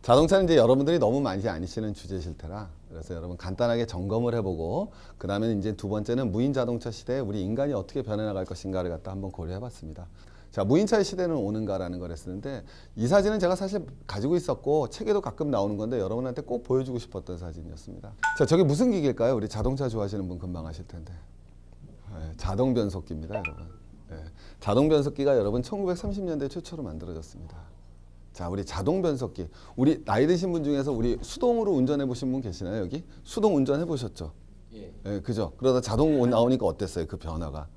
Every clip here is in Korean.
자동차는 이제 여러분들이 너무 많이 아시는 주제실 테라 그래서 여러분 간단하게 점검을 해보고 그 다음에 이제 두 번째는 무인 자동차 시대에 우리 인간이 어떻게 변해나갈 것인가를 갖다 한번 고려해봤습니다. 자, 무인차의 시대는 오는가라는 걸 했었는데 이 사진은 제가 사실 가지고 있었고 책에도 가끔 나오는 건데 여러분한테 꼭 보여주고 싶었던 사진이었습니다. 자, 저게 무슨 기계일까요? 우리 자동차 좋아하시는 분 금방 아실 텐데 자동 변속기입니다, 여러분. 자동 변속기가 여러분 1930년대 최초로 만들어졌습니다. 자, 우리 자동 변속기. 우리 나이 드신 분 중에서 우리 수동으로 운전해 보신 분 계시나요, 여기? 수동 운전해 보셨죠? 예. 그죠? 그러다 자동 나오니까 어땠어요, 그 변화가?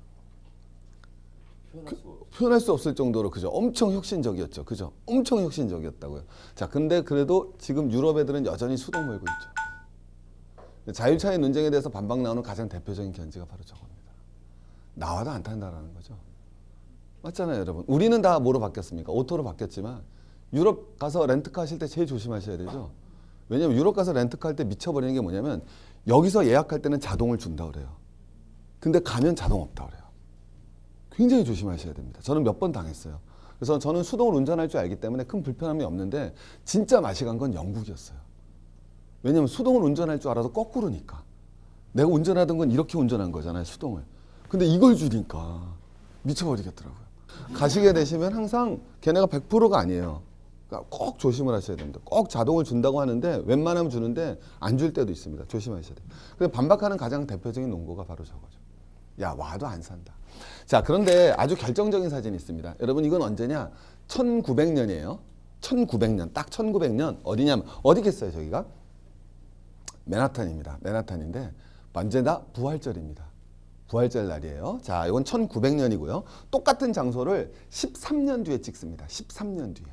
표현할 수 없을 정도로 그죠? 엄청 혁신적이었죠. 그죠? 엄청 혁신적이었다고요. 자, 근데 그래도 지금 유럽 애들은 여전히 수동 몰고 있죠. 자율차의 논쟁에 대해서 반박 나오는 가장 대표적인 견지가 바로 저겁니다. 나와도 안 탄다라는 거죠. 맞잖아요, 여러분. 우리는 다 뭐로 바뀌었습니까? 오토로 바뀌었지만 유럽 가서 렌트카 하실 때 제일 조심하셔야 되죠. 왜냐면 유럽 가서 렌트카 할 때 미쳐버리는 게 뭐냐면 여기서 예약할 때는 자동을 준다 그래요. 근데 가면 자동 없다 그래요. 굉장히 조심하셔야 됩니다. 저는 몇 번 당했어요. 그래서 저는 수동을 운전할 줄 알기 때문에 큰 불편함이 없는데 진짜 맛이 간 건 영국이었어요. 왜냐면 수동을 운전할 줄 알아서 거꾸로니까. 내가 운전하던 건 이렇게 운전한 거잖아요, 수동을. 근데 이걸 주니까 미쳐버리겠더라고요. 가시게 되시면 항상 걔네가 100%가 아니에요. 그러니까 꼭 조심을 하셔야 됩니다. 꼭 자동을 준다고 하는데 웬만하면 주는데 안 줄 때도 있습니다. 조심하셔야 돼요. 그래서 반박하는 가장 대표적인 논거가 바로 저거죠. 야, 와도 안 산다. 자, 그런데 아주 결정적인 사진이 있습니다. 여러분, 이건 언제냐? 1900년이에요. 1900년, 딱 1900년. 어디냐면, 어디겠어요, 저기가? 맨하탄입니다. 맨하탄인데, 언제나 부활절입니다. 부활절 날이에요. 자, 이건 1900년이고요. 똑같은 장소를 13년 뒤에 찍습니다. 13년 뒤에.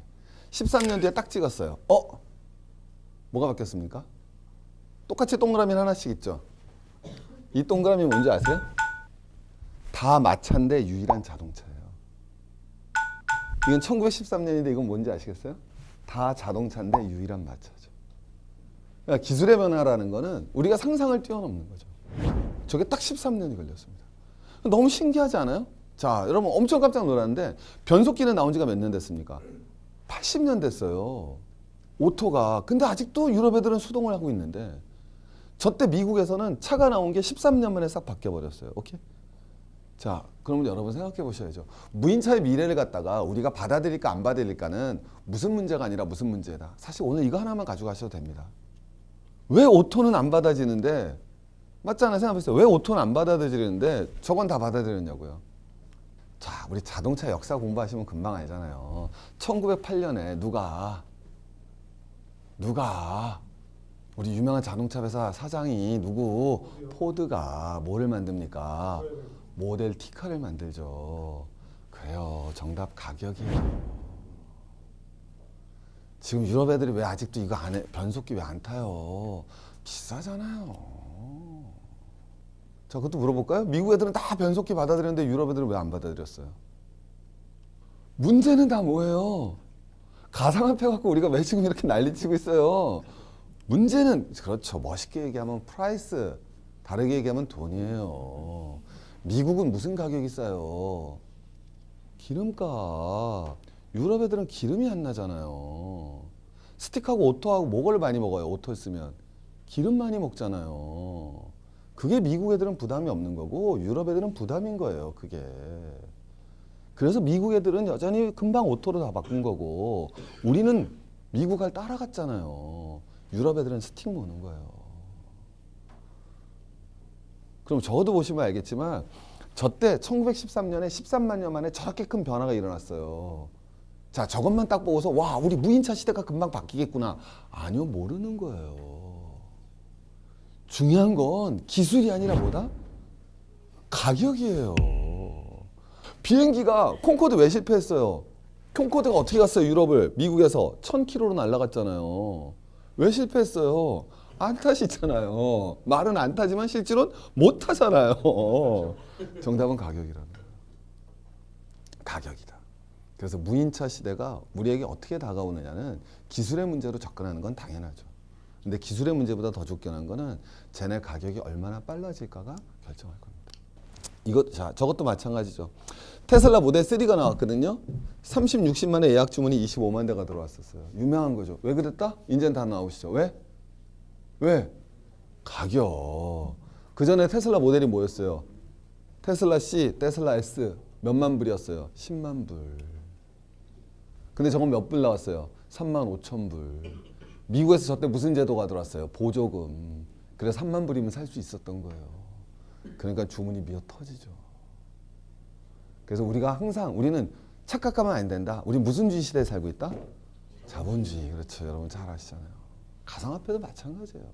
13년 뒤에 딱 찍었어요. 뭐가 바뀌었습니까? 똑같이 동그라미 하나씩 있죠? 이 동그라미 뭔지 아세요? 다 마차인데 유일한 자동차예요. 이건 1913년인데 이건 뭔지 아시겠어요? 다 자동차인데 유일한 마차죠. 그러니까 기술의 변화라는 거는 우리가 상상을 뛰어넘는 거죠. 저게 딱 13년이 걸렸습니다. 너무 신기하지 않아요? 자, 여러분 엄청 깜짝 놀랐는데 변속기는 나온 지가 몇 년 됐습니까? 80년 됐어요. 오토가. 근데 아직도 유럽 애들은 수동을 하고 있는데 저때 미국에서는 차가 나온 게 13년 만에 싹 바뀌어버렸어요. 오케이? 자, 그러면 여러분 생각해 보셔야죠. 무인차의 미래를 갖다가 우리가 받아들일까 안 받아들일까는 무슨 문제가 아니라 무슨 문제다. 사실 오늘 이거 하나만 가져가셔도 됩니다. 왜 오토는 안 받아지는데 맞잖아요. 생각해보세요. 왜 오토는 안 받아들이는데 저건 다 받아들였냐고요. 자, 우리 자동차 역사 공부하시면 금방 알잖아요. 1908년에 누가 우리 유명한 자동차 회사 사장이 누구? 포드가 뭐를 만듭니까? 모델 T카를 만들죠. 그래요. 정답 가격이에요. 지금 유럽 애들이 왜 아직도 이거 안 해? 변속기 왜 안 타요? 비싸잖아요. 자, 그것도 물어볼까요? 미국 애들은 다 변속기 받아들였는데 유럽 애들은 왜 안 받아들였어요? 문제는 다 뭐예요? 가상화폐 갖고 우리가 왜 지금 이렇게 난리치고 있어요? 문제는 그렇죠. 멋있게 얘기하면 프라이스, 다르게 얘기하면 돈이에요. 미국은 무슨 가격이 싸요? 기름값. 유럽 애들은 기름이 안 나잖아요. 스틱하고 오토하고 뭐를 많이 먹어요? 오토 쓰면 기름 많이 먹잖아요. 그게 미국 애들은 부담이 없는 거고 유럽 애들은 부담인 거예요. 그게. 그래서 미국 애들은 여전히 금방 오토로 다 바꾼 거고 우리는 미국을 따라갔잖아요. 유럽 애들은 스틱 모는 거예요. 그럼 적어도 보시면 알겠지만 저때 1913년에 13만 년 만에 저렇게 큰 변화가 일어났어요. 자, 저것만 딱 보고서 와, 우리 무인차 시대가 금방 바뀌겠구나. 아니요, 모르는 거예요. 중요한 건 기술이 아니라 뭐다? 가격이에요. 비행기가 콩코드 왜 실패했어요? 콩코드가 어떻게 갔어요? 유럽을 미국에서 1000km로 날아갔잖아요. 왜 실패했어요? 안 타시잖아요. 말은 안 타지만 실제로는 못 타잖아요. 정답은 가격이라는 거예요. 가격이다. 그래서 무인차 시대가 우리에게 어떻게 다가오느냐는 기술의 문제로 접근하는 건 당연하죠. 근데 기술의 문제보다 더 중요한 거는 쟤네 가격이 얼마나 빨라질까가 결정할 겁니다. 자, 저것도 마찬가지죠. 테슬라 모델 3가 나왔거든요. 30, 60만의 예약 주문이 25만 대가 들어왔었어요. 유명한 거죠. 왜 그랬다? 이제는 다 나오시죠. 왜? 왜? 가격. 그 전에 테슬라 모델이 뭐였어요? 테슬라 C, 테슬라 S 몇만 불이었어요? 10만 불. 근데 저건 몇 불 나왔어요? 3만 5천 불. 미국에서 저때 무슨 제도가 들어왔어요? 보조금. 그래서 3만 불이면 살 수 있었던 거예요. 그러니까 주문이 미어 터지죠. 그래서 우리가 항상 우리는 착각하면 안 된다. 우리 무슨 주의 시대에 살고 있다? 자본주의. 그렇죠. 여러분 잘 아시잖아요. 가상화폐도 마찬가지예요.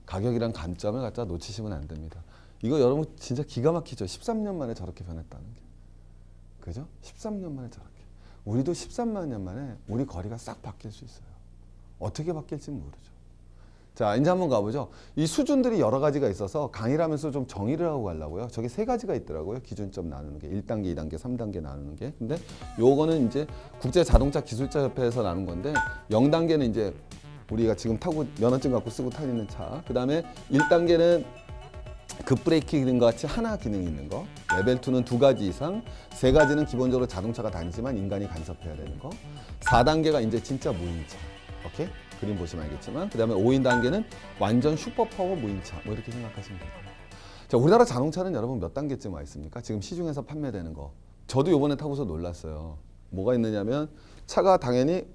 가격이란 관점을 갖다 놓치시면 안 됩니다. 이거 여러분 진짜 기가 막히죠. 13년 만에 저렇게 변했다는 게. 그죠? 13년 만에 저렇게. 우리도 13만 년 만에 우리 거리가 싹 바뀔 수 있어요. 어떻게 바뀔지 모르죠. 자, 이제 한번 가보죠. 이 수준들이 여러 가지가 있어서 강의를 하면서 좀 정의를 하고 가려고요. 저게 세 가지가 있더라고요. 기준점 나누는 게. 1단계, 2단계, 3단계 나누는 게. 근데 요거는 이제 국제자동차 기술자협회에서 나눈 건데 0단계는 이제 우리가 지금 타고 면허증 갖고 쓰고 타는 차. 그 다음에 1단계는 급브레이크 기능과 같이 하나 기능이 있는 거. 레벨 2는 2가지 이상. 3가지는 기본적으로 자동차가 다니지만 인간이 간섭해야 되는 거. 4단계가 이제 진짜 무인차. 오케이? 그림 보시면 알겠지만 그 다음에 5인 단계는 완전 슈퍼파워 무인차 뭐 이렇게 생각하시면 돼요. 자, 우리나라 자동차는 여러분 몇 단계쯤 와 있습니까? 지금 시중에서 판매되는 거. 저도 이번에 타고서 놀랐어요. 뭐가 있느냐면 차가 당연히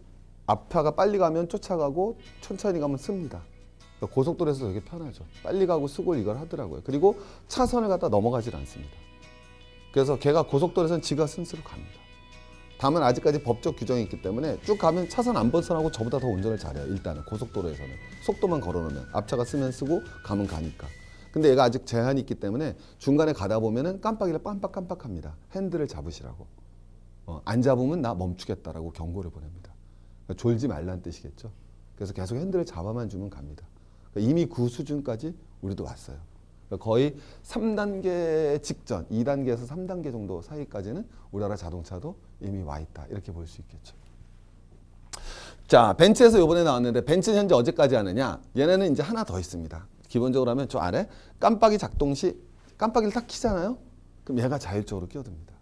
앞차가 빨리 가면 쫓아가고 천천히 가면 씁니다. 그러니까 고속도로에서 되게 편하죠. 빨리 가고 쓰고 이걸 하더라고요. 그리고 차선을 갖다 넘어가질 않습니다. 그래서 걔가 고속도로에서는 지가 스스로 갑니다. 다만 아직까지 법적 규정이 있기 때문에 쭉 가면 차선 안 벗어나고 저보다 더 운전을 잘해요. 일단은 고속도로에서는 속도만 걸어놓으면 앞차가 쓰면 쓰고 가면 가니까. 근데 얘가 아직 제한이 있기 때문에 중간에 가다 보면은 깜빡이를 깜빡깜빡합니다. 핸들을 잡으시라고. 안 잡으면 나 멈추겠다라고 경고를 보냅니다. 그러니까 졸지 말란 뜻이겠죠. 그래서 계속 핸들을 잡아만 주면 갑니다. 그러니까 이미 그 수준까지 우리도 왔어요. 그러니까 거의 3단계 직전, 2단계에서 3단계 정도 사이까지는 우리나라 자동차도 이미 와 있다. 이렇게 볼 수 있겠죠. 자, 벤츠에서 이번에 나왔는데 벤츠는 현재 어제까지 하느냐? 얘네는 이제 하나 더 있습니다. 기본적으로 하면 저 아래 깜빡이 작동 시 깜빡이를 딱 켜잖아요. 그럼 얘가 자율적으로 끼어듭니다.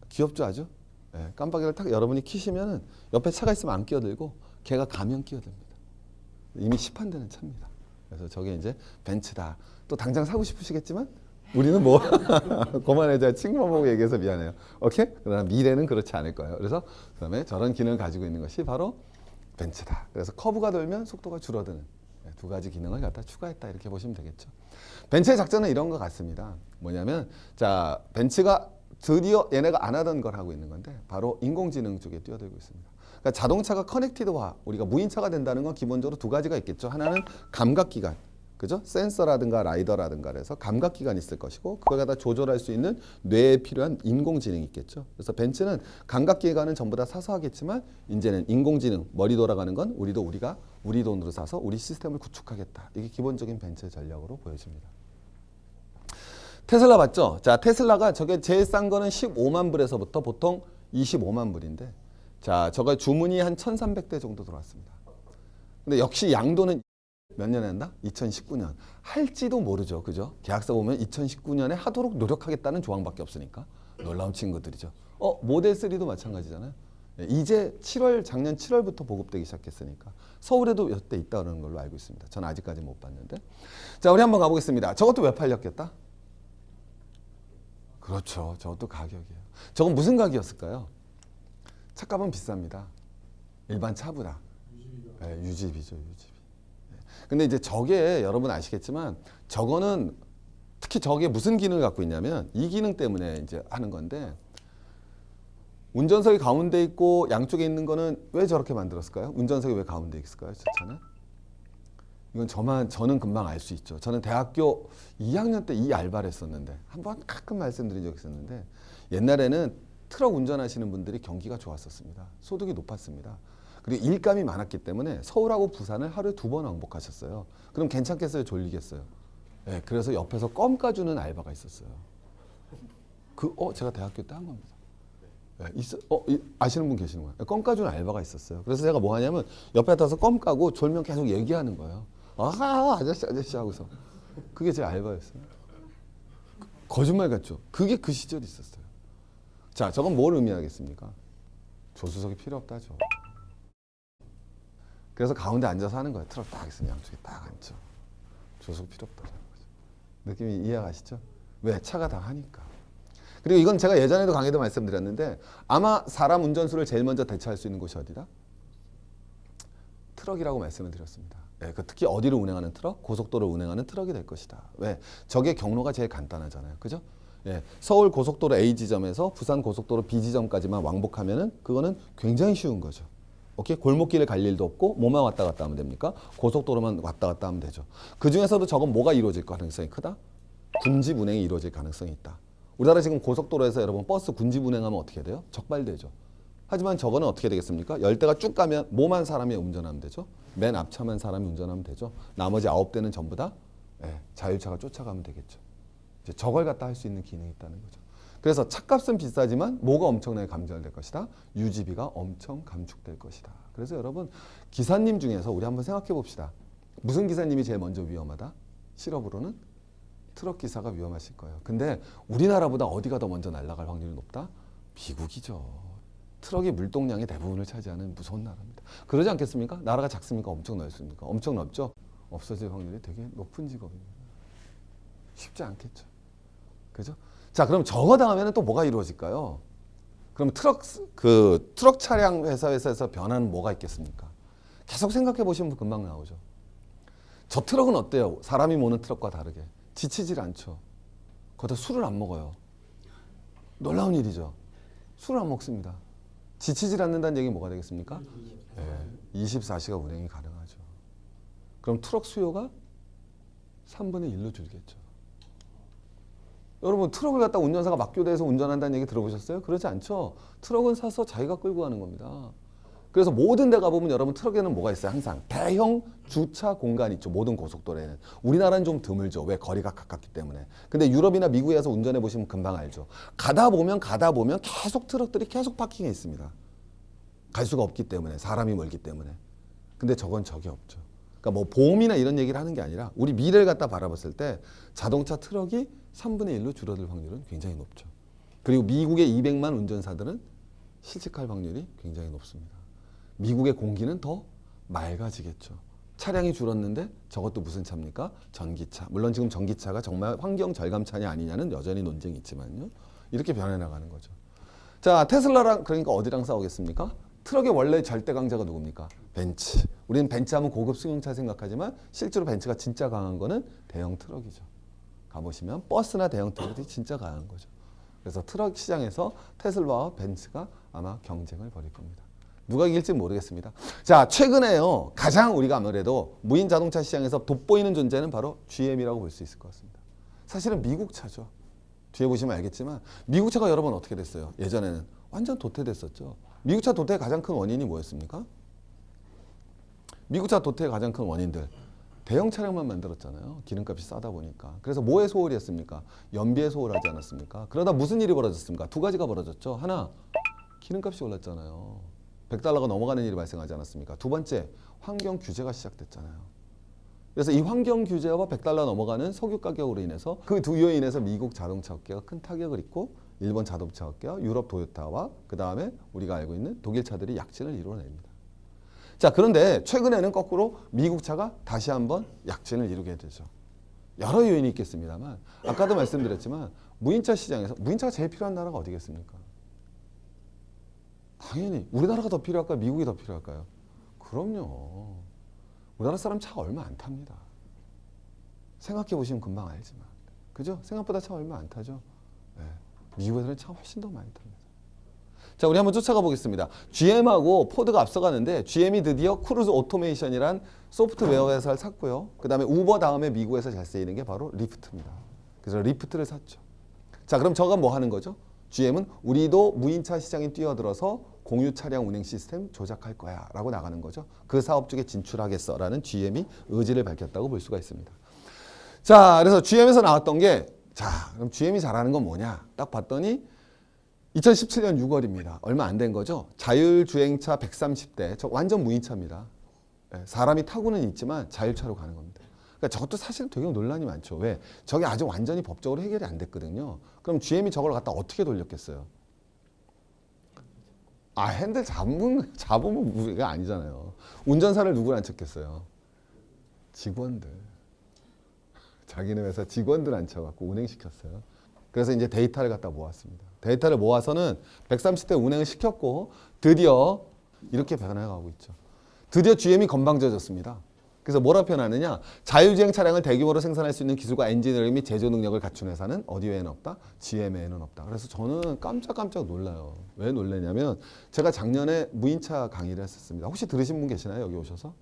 귀엽죠, 아주? 네, 깜빡이를 딱 여러분이 켜시면은 옆에 차가 있으면 안 끼어들고 걔가 가면 끼어듭니다. 이미 시판되는 차입니다. 그래서 저게 이제 벤츠다. 또 당장 사고 싶으시겠지만 우리는 뭐 그만해. 제가 친구만 보고 얘기해서 미안해요. 오케이? 그러나 미래는 그렇지 않을 거예요. 그래서 그다음에 저런 기능을 가지고 있는 것이 바로 벤츠다. 그래서 커브가 돌면 속도가 줄어드는 두 가지 기능을 갖다 추가했다. 이렇게 보시면 되겠죠. 벤츠의 작전은 이런 것 같습니다. 뭐냐면 자, 벤츠가 드디어 얘네가 안 하던 걸 하고 있는 건데 바로 인공지능 쪽에 뛰어들고 있습니다. 그러니까 자동차가 커넥티드화, 우리가 무인차가 된다는 건 기본적으로 두 가지가 있겠죠. 하나는 감각기관, 그죠? 센서라든가 라이더라든가 그래서 감각기관이 있을 것이고 그걸 갖다 조절할 수 있는 뇌에 필요한 인공지능이 있겠죠. 그래서 벤츠는 감각기관은 전부 다 사서 하겠지만 이제는 인공지능, 머리 돌아가는 건 우리가 우리 돈으로 사서 우리 시스템을 구축하겠다. 이게 기본적인 벤츠의 전략으로 보여집니다. 테슬라 봤죠? 자, 테슬라가 저게 제일 싼 거는 15만 불에서부터 보통 25만 불인데 자, 저거 주문이 한 1,300대 정도 들어왔습니다. 근데 역시 양도는 몇 년에 한다? 2019년. 할지도 모르죠. 그죠? 계약서 보면 2019년에 하도록 노력하겠다는 조항밖에 없으니까. 놀라운 친구들이죠. 모델 3도 마찬가지잖아요. 이제 작년 7월부터 보급되기 시작했으니까. 서울에도 몇 대 있다는 걸로 알고 있습니다. 저는 아직까지 못 봤는데. 자, 우리 한번 가보겠습니다. 저것도 왜 팔렸겠다? 그렇죠. 저것도 가격이에요. 저건 무슨 가격이었을까요? 차값은 비쌉니다. 일반 차보다. 네, 유지비죠, 유지비. 네. 근데 이제 저게 여러분 아시겠지만 저거는 특히 저게 무슨 기능을 갖고 있냐면 이 기능 때문에 이제 하는 건데 운전석이 가운데 있고 양쪽에 있는 거는 왜 저렇게 만들었을까요? 운전석이 왜 가운데 있을까요? 저 차는? 이건 저는 금방 알 수 있죠. 저는 대학교 2학년 때 이 알바를 했었는데 한번 가끔 말씀드린 적이 있었는데 옛날에는 트럭 운전하시는 분들이 경기가 좋았었습니다. 소득이 높았습니다. 그리고 일감이 많았기 때문에 서울하고 부산을 하루에 2번 왕복하셨어요. 그럼 괜찮겠어요? 졸리겠어요? 네, 그래서 옆에서 껌 까주는 알바가 있었어요. 제가 대학교 때 한 겁니다. 네, 아시는 분 계시는 거예요? 껌 까주는 알바가 있었어요. 그래서 제가 뭐 하냐면 옆에 타서 껌 까고 졸면 계속 얘기하는 거예요. 아저씨 하고서. 그게 제 알바였어요. 거짓말 같죠? 그게 그 시절이 있었어요. 자, 저건 뭘 의미하겠습니까? 조수석이 필요 없다죠. 그래서 가운데 앉아서 하는 거예요. 트럭 딱 있으면 양쪽에 딱 앉죠. 조수석 필요 없다는 거죠. 느낌이 이해가시죠? 왜? 차가 다 하니까. 그리고 이건 제가 예전에도 강의도 말씀드렸는데 아마 사람 운전수를 제일 먼저 대체할 수 있는 곳이 어디다? 트럭이라고 말씀을 드렸습니다. 예, 특히 어디를 운행하는 트럭? 고속도로를 운행하는 트럭이 될 것이다. 왜? 저게 경로가 제일 간단하잖아요. 그죠? 예, 서울 고속도로 A 지점에서 부산 고속도로 B 지점까지만 왕복하면은 그거는 굉장히 쉬운 거죠. 오케이? 골목길을 갈 일도 없고 뭐만 왔다 갔다 하면 됩니까? 고속도로만 왔다 갔다 하면 되죠. 그 중에서도 저건 뭐가 이루어질 가능성이 크다? 군집 운행이 이루어질 가능성이 있다. 우리나라 지금 고속도로에서 여러분 버스 군집 운행하면 어떻게 돼요? 적발되죠. 하지만 저거는 어떻게 되겠습니까? 10대가 쭉 가면 뭐만 사람이 운전하면 되죠? 맨 앞차만 사람이 운전하면 되죠. 나머지 9대는 전부 다 자율차가 쫓아가면 되겠죠. 이제 저걸 갖다 할 수 있는 기능이 있다는 거죠. 그래서 차값은 비싸지만 뭐가 엄청나게 감소될 것이다? 유지비가 엄청 감축될 것이다. 그래서 여러분 기사님 중에서 우리 한번 생각해 봅시다. 무슨 기사님이 제일 먼저 위험하다? 실업으로는 트럭 기사가 위험하실 거예요. 근데 우리나라보다 어디가 더 먼저 날아갈 확률이 높다? 미국이죠. 트럭이 물동량의 대부분을 차지하는 무서운 나라입니다. 그러지 않겠습니까? 나라가 작습니까? 엄청 넓습니까? 엄청 넓죠? 없어질 확률이 되게 높은 직업입니다. 쉽지 않겠죠. 그죠? 자, 그럼 저거 다음에는 또 뭐가 이루어질까요? 그럼 트럭 차량 회사에서 변화는 뭐가 있겠습니까? 계속 생각해 보시면 금방 나오죠. 저 트럭은 어때요? 사람이 모는 트럭과 다르게. 지치질 않죠. 거기다 술을 안 먹어요. 놀라운 일이죠. 술을 안 먹습니다. 지치질 않는다는 얘기는 뭐가 되겠습니까? 24시간 운행이 가능하죠. 그럼 트럭 수요가 3분의 1로 줄겠죠. 여러분 트럭을 갖다 운전사가 막교대에서 운전한다는 얘기 들어보셨어요? 그러지 않죠. 트럭은 사서 자기가 끌고 가는 겁니다. 그래서 모든 데 가보면 여러분 트럭에는 뭐가 있어요? 항상 대형 주차 공간이 있죠. 모든 고속도로에는. 우리나라는 좀 드물죠. 왜? 거리가 가깝기 때문에. 근데 유럽이나 미국에 가서 운전해 보시면 금방 알죠. 가다 보면 계속 트럭들이 계속 파킹해 있습니다. 갈 수가 없기 때문에. 사람이 멀기 때문에. 근데 저건 적이 없죠. 그러니까 뭐 보험이나 이런 얘기를 하는 게 아니라 우리 미래를 갖다 바라봤을 때 자동차 트럭이 3분의 1로 줄어들 확률은 굉장히 높죠. 그리고 미국의 200만 운전사들은 실직할 확률이 굉장히 높습니다. 미국의 공기는 더 맑아지겠죠. 차량이 줄었는데 저것도 무슨 차입니까? 전기차. 물론 지금 전기차가 정말 환경 절감차냐 아니냐는 여전히 논쟁이 있지만요. 이렇게 변해나가는 거죠. 자, 테슬라랑 그러니까 어디랑 싸우겠습니까? 트럭의 원래 절대 강자가 누굽니까? 벤츠. 우리는 벤츠 하면 고급 승용차 생각하지만 실제로 벤츠가 진짜 강한 거는 대형 트럭이죠. 가보시면 버스나 대형 트럭이 진짜 강한 거죠. 그래서 트럭 시장에서 테슬라와 벤츠가 아마 경쟁을 벌일 겁니다. 누가 이길지 모르겠습니다. 자, 최근에요. 가장 우리가 아무래도 무인 자동차 시장에서 돋보이는 존재는 바로 GM이라고 볼 수 있을 것 같습니다. 사실은 미국 차죠. 뒤에 보시면 알겠지만 미국 차가 여러 번 어떻게 됐어요? 예전에는 완전 도태됐었죠. 미국 차 도태의 가장 큰 원인이 뭐였습니까? 미국 차 도태의 가장 큰 원인들. 대형 차량만 만들었잖아요. 기름값이 싸다 보니까. 그래서 뭐에 소홀했습니까? 연비에 소홀하지 않았습니까? 그러다 무슨 일이 벌어졌습니까? 두 가지가 벌어졌죠. 하나, 기름값이 올랐잖아요. $100가 넘어가는 일이 발생하지 않았습니까? 두 번째, 환경 규제가 시작됐잖아요. 그래서 이 환경 규제와 $100 넘어가는 석유 가격으로 인해서 그 두 요인에 인해서 미국 자동차 업계가 큰 타격을 입고 일본 자동차 업계와 유럽 도요타와 그 다음에 우리가 알고 있는 독일 차들이 약진을 이뤄냅니다. 자, 그런데 최근에는 거꾸로 미국 차가 다시 한번 약진을 이루게 되죠. 여러 요인이 있겠습니다만 아까도 말씀드렸지만 무인차 시장에서 무인차가 제일 필요한 나라가 어디겠습니까? 당연히 우리나라가 더 필요할까요? 미국이 더 필요할까요? 그럼요. 우리나라 사람 차 얼마 안 탑니다. 생각해 보시면 금방 알지만. 그죠? 생각보다 차 얼마 안 타죠? 네. 미국에서는 차 훨씬 더 많이 탑니다. 자, 우리 한번 쫓아가 보겠습니다. GM하고 포드가 앞서가는데 GM이 드디어 크루즈 오토메이션이란 소프트웨어 회사를 샀고요. 그 다음에 우버 다음에 미국에서 잘 쓰이는 게 바로 리프트입니다. 그래서 리프트를 샀죠. 자, 그럼 저가 뭐 하는 거죠? GM은 우리도 무인차 시장에 뛰어들어서 공유 차량 운행 시스템 조작할 거야 라고 나가는 거죠. 그 사업 쪽에 진출하겠어 라는 GM이 의지를 밝혔다고 볼 수가 있습니다. 자, 그래서 GM에서 나왔던 게 자, 그럼 GM이 잘하는 건 뭐냐? 딱 봤더니 2017년 6월입니다. 얼마 안 된 거죠. 자율주행차 130대, 저 완전 무인차입니다. 사람이 타고는 있지만 자율차로 가는 겁니다. 그러니까 저것도 사실 되게 논란이 많죠. 왜? 저게 아직 완전히 법적으로 해결이 안 됐거든요. 그럼 GM이 저걸 갖다 어떻게 돌렸겠어요? 핸들 잡으면 무리가 아니잖아요. 운전사를 누구를 앉혔겠어요? 직원들. 자기네 회사 직원들 앉혀갖고 운행시켰어요. 그래서 이제 데이터를 갖다 모았습니다. 데이터를 모아서는 130대 운행을 시켰고 드디어 이렇게 변해가고 있죠. 드디어 GM이 건방져졌습니다. 그래서 뭐라 표현하느냐? 자율주행 차량을 대규모로 생산할 수 있는 기술과 엔지니어링 및 제조 능력을 갖춘 회사는 어디 외에는 없다? GM 외에는 없다. 그래서 저는 깜짝깜짝 놀라요. 왜 놀라냐면 제가 작년에 무인차 강의를 했었습니다. 혹시 들으신 분 계시나요? 여기 오셔서?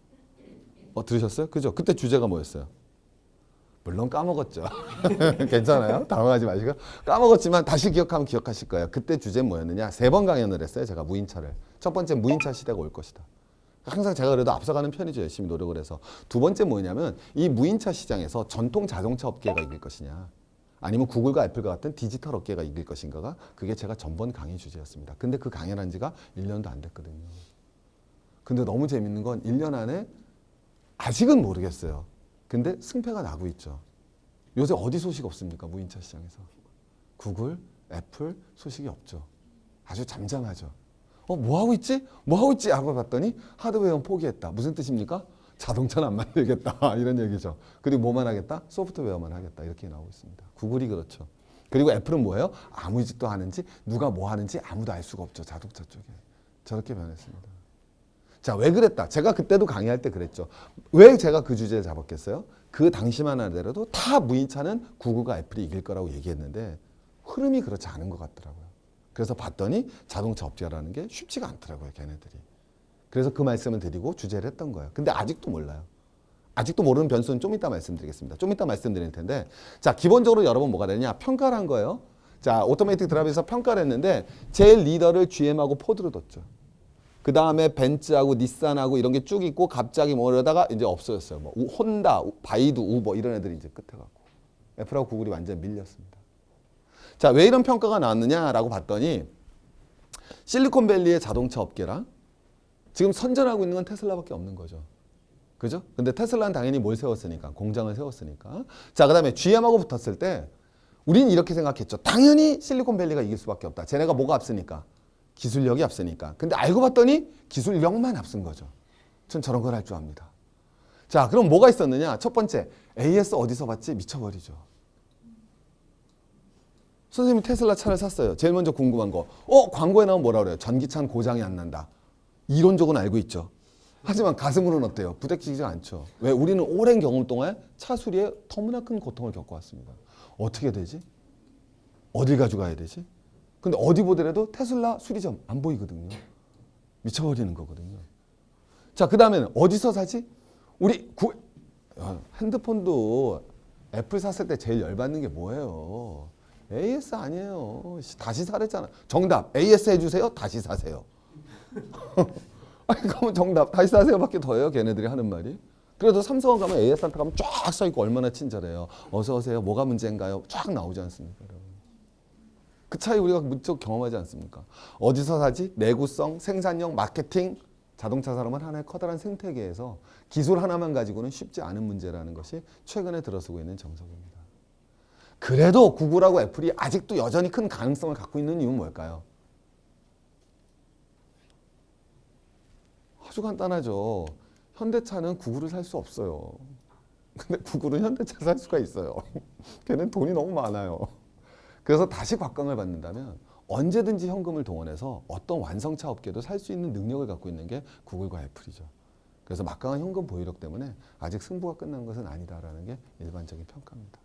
들으셨어요? 그죠? 그때 주제가 뭐였어요? 물론 까먹었죠. 괜찮아요? 당황하지 마시고. 까먹었지만 다시 기억하면 기억하실 거예요. 그때 주제는 뭐였느냐? 3번 강연을 했어요. 제가 무인차를. 첫 번째 무인차 시대가 올 것이다. 항상 제가 그래도 앞서가는 편이죠. 열심히 노력을 해서. 두 번째 뭐냐면 이 무인차 시장에서 전통 자동차 업계가 이길 것이냐 아니면 구글과 애플과 같은 디지털 업계가 이길 것인가가 그게 제가 전번 강의 주제였습니다. 근데 그 강연한 지가 1년도 안 됐거든요. 근데 너무 재밌는 건 1년 안에 아직은 모르겠어요. 근데 승패가 나고 있죠. 요새 어디 소식 없습니까? 무인차 시장에서. 구글, 애플 소식이 없죠. 아주 잠잠하죠. 뭐 하고 있지? 뭐 하고 있지? 하고 봤더니 하드웨어는 포기했다. 무슨 뜻입니까? 자동차는 안 만들겠다. 이런 얘기죠. 그리고 뭐만 하겠다? 소프트웨어만 하겠다. 이렇게 나오고 있습니다. 구글이 그렇죠. 그리고 애플은 뭐예요? 아무 짓도 하는지 누가 뭐 하는지 아무도 알 수가 없죠. 자동차 쪽에. 저렇게 변했습니다. 자, 왜 그랬다? 제가 그때도 강의할 때 그랬죠. 왜 제가 그 주제를 잡았겠어요? 그 당시만 하더라도 다 무인차는 구글과 애플이 이길 거라고 얘기했는데 흐름이 그렇지 않은 것 같더라고요. 그래서 봤더니 자동차 업계라는 게 쉽지가 않더라고요, 걔네들이. 그래서 그 말씀을 드리고 주제를 했던 거예요. 근데 아직도 몰라요. 아직도 모르는 변수는 좀 이따 말씀드리겠습니다. 좀 이따 말씀드릴 텐데, 자, 기본적으로 여러분 뭐가 되냐? 평가를 한 거예요. 자, 오토매틱 드라이브에서 평가를 했는데 제일 리더를 GM하고 포드로 뒀죠. 그 다음에 벤츠하고 닛산하고 이런 게 쭉 있고 갑자기 뭐 이러다가 이제 없어졌어요. 뭐 혼다, 바이두, 우버 이런 애들이 이제 끝에 갔고 애플하고 구글이 완전 밀렸습니다. 자, 왜 이런 평가가 나왔느냐라고 봤더니 실리콘밸리의 자동차 업계랑 지금 선전하고 있는 건 테슬라밖에 없는 거죠. 그죠? 근데 테슬라는 당연히 뭘 세웠으니까 공장을 세웠으니까. 자, 그 다음에 GM하고 붙었을 때 우린 이렇게 생각했죠. 당연히 실리콘밸리가 이길 수밖에 없다. 쟤네가 뭐가 앞서니까? 기술력이 앞서니까. 근데 알고 봤더니 기술력만 앞선 거죠. 전 저런 걸 할 줄 압니다. 자, 그럼 뭐가 있었느냐? 첫 번째, AS 어디서 봤지? 미쳐버리죠. 선생님이 테슬라 차를 샀어요. 제일 먼저 궁금한 거. 광고에 나오면 뭐라 그래요? 전기차는 고장이 안 난다. 이론적으로 알고 있죠. 하지만 가슴으로는 어때요? 부대끼지 않죠. 왜? 우리는 오랜 경험 동안 차 수리에 너무나 큰 고통을 겪어왔습니다. 어떻게 되지? 어딜 가져가야 되지? 근데 어디 보더라도 테슬라 수리점 안 보이거든요. 미쳐버리는 거거든요. 자, 그 다음에는 어디서 사지? 우리 핸드폰도 애플 샀을 때 제일 열받는 게 뭐예요? AS 아니에요. 다시 사랬잖아. 정답. AS 해주세요. 다시 사세요. 아니, 그러면 정답. 다시 사세요 밖에 더해요. 걔네들이 하는 말이. 그래도 삼성원 가면 AS한테 가면 쫙 써있고 얼마나 친절해요. 어서 오세요. 뭐가 문제인가요? 쫙 나오지 않습니까? 여러분. 그 차이 우리가 무척 경험하지 않습니까? 어디서 사지? 내구성, 생산력, 마케팅. 자동차 산업은 하나의 커다란 생태계에서 기술 하나만 가지고는 쉽지 않은 문제라는 것이 최근에 들어서고 있는 정석입니다. 그래도 구글하고 애플이 아직도 여전히 큰 가능성을 갖고 있는 이유는 뭘까요? 아주 간단하죠. 현대차는 구글을 살 수 없어요. 근데 구글은 현대차 살 수가 있어요. 걔는 돈이 너무 많아요. 그래서 다시 곽강을 받는다면 언제든지 현금을 동원해서 어떤 완성차 업계도 살 수 있는 능력을 갖고 있는 게 구글과 애플이죠. 그래서 막강한 현금 보유력 때문에 아직 승부가 끝난 것은 아니다라는 게 일반적인 평가입니다.